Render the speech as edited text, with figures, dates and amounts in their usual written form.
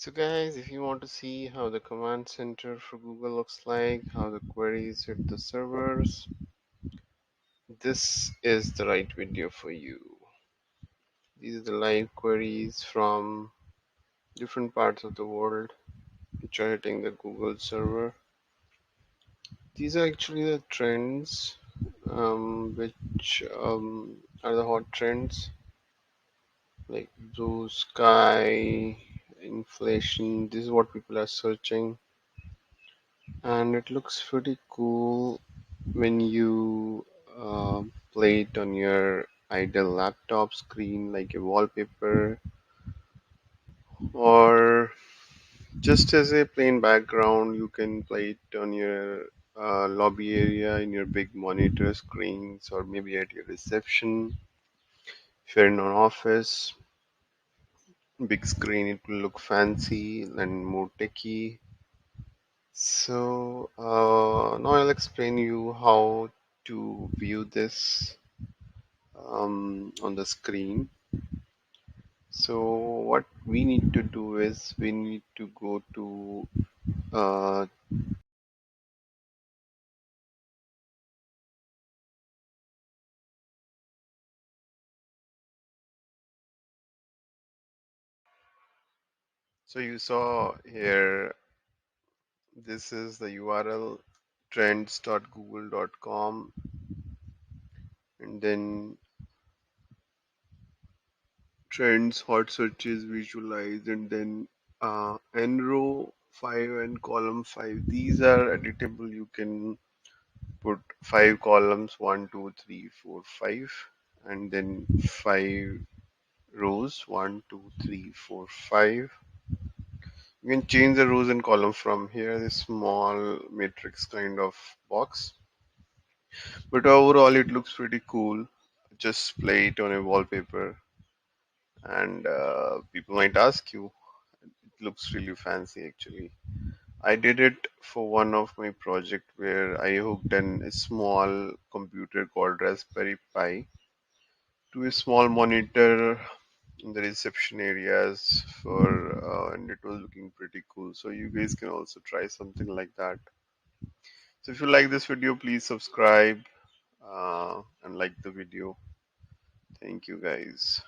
So guys, if you want to see how the command center for Google looks like, how the queries hit the servers, this is the right video for you. These are the live queries from different parts of the world which are hitting the Google server. These are actually the trends which are the hot trends like blue sky, inflation. This is what people are searching, and it looks pretty cool when you play it on your idle laptop screen like a wallpaper, or just as a plain background. You can play it on your lobby area in your big monitor screens, or maybe at your reception. If you're in an office, big screen, it will look fancy and more techy. So now I'll explain you how to view this on the screen. So what we need to do is we need to go to uh, so you saw here, this is the URL trends.google.com, and then trends, hot searches, visualize, and then n row 5 and column 5. These are editable. You can put 5 columns, 1, 2, 3, 4, 5, and then 5 rows, 1, 2, 3, 4, 5. You can change the rows and columns from here, this small matrix kind of box. But overall, it looks pretty cool. Just play it on a wallpaper, and people might ask you, it looks really fancy actually. I did it for one of my project where I hooked a small computer called Raspberry Pi to a small monitor in the reception areas and it was looking pretty cool. So you guys can also try something like that. So if you like this video, please subscribe and like the video. Thank you guys.